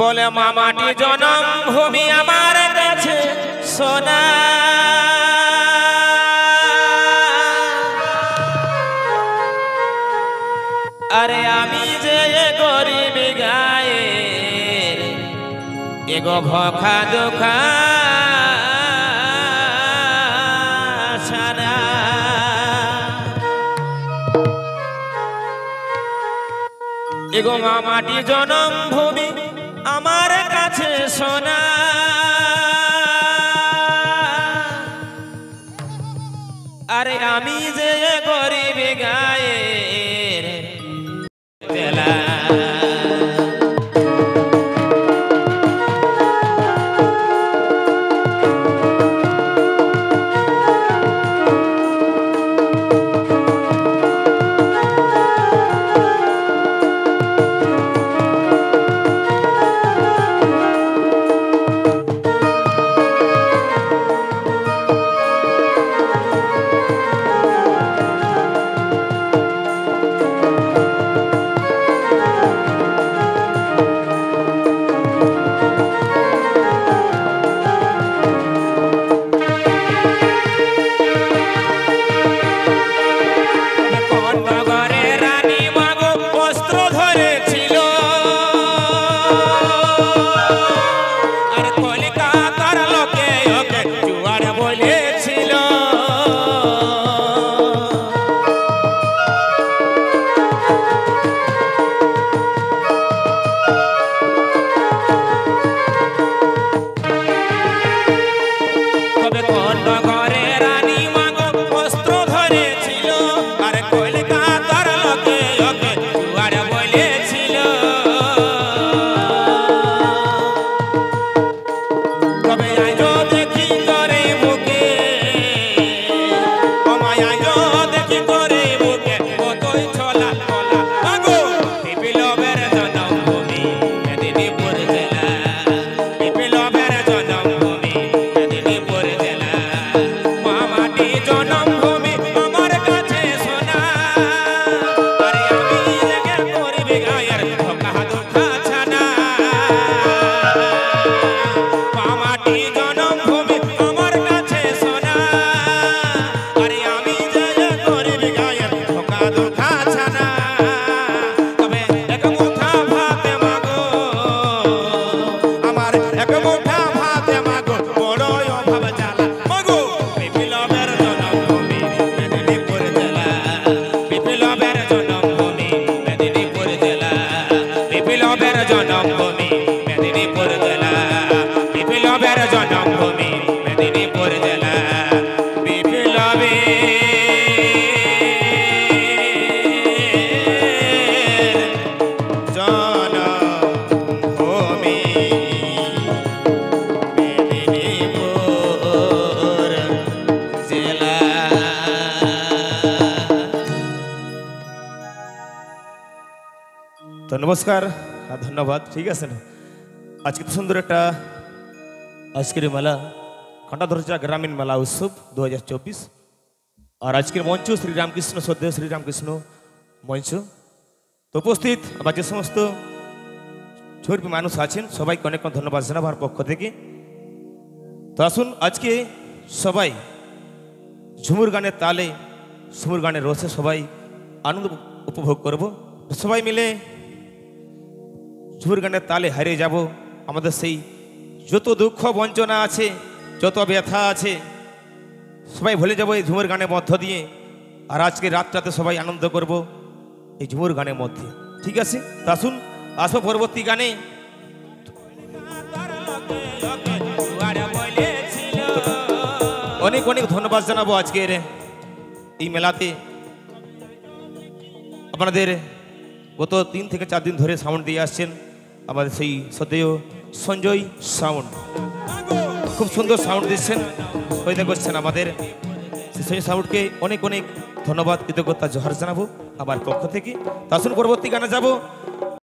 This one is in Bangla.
বলে মামাটি জনম ভূমি আমার কাছে সোনা আরে আমি যে গরিব গায়ের এগো ভখা দুখা ছানা এগো মামাটি জনম ভূমি আমার কাছে সোনা আরে আমি যে গরিব গায়ের তেলা नमस्कार धन्यवाद ठीक है ना आज के सुंदर एक आजकल मेला खंडाधरचा ग्रामीण मेला उत्सव 2024 और आज के मंच श्री रामकृष्ण श्रद्धेय श्री रामकृष्ण मंच तो उपस्थित आबार जे समस्त छोटी मानुष आছেন সবাইকে অনেক ধন্যবাদ জানাবো আমার পক্ষ থেকে তো আসুন আজকে সবাই ঝুমুর গানের তালে ঝুমুর গানের রসে সবাই আনন্দ উপভোগ করব সবাই মিলে ঝুমুর গানের তালে হারিয়ে যাব আমাদের সেই যত দুঃখ বঞ্চনা আছে যত ব্যথা আছে সবাই ভুলে যাব এই ঝুমুর গানের মধ্য দিয়ে আর আজকে রাতটাতে সবাই আনন্দ করব এই ঝুমুর গানের মধ্যে ঠিক আছে তো আসুন আসবো পরবর্তী গানে অনেক অনেক ধন্যবাদ জানাবো আজকের এই মেলাতে আপনাদের গত 3 থেকে 4 দিন ধরে সাউন্ড দিয়ে আসছেন আমাদের সেই শ্রদ্ধেয় সঞ্জয় সাউন্ড খুব সুন্দর সাউন্ড দিচ্ছেন সহায়তা করছেন আমাদের সেই সাউন্ডকে অনেক অনেক ধন্যবাদ কৃতজ্ঞতা জোহার জানাবো আমার পক্ষ থেকে। আসুন পরবর্তী গানে যাব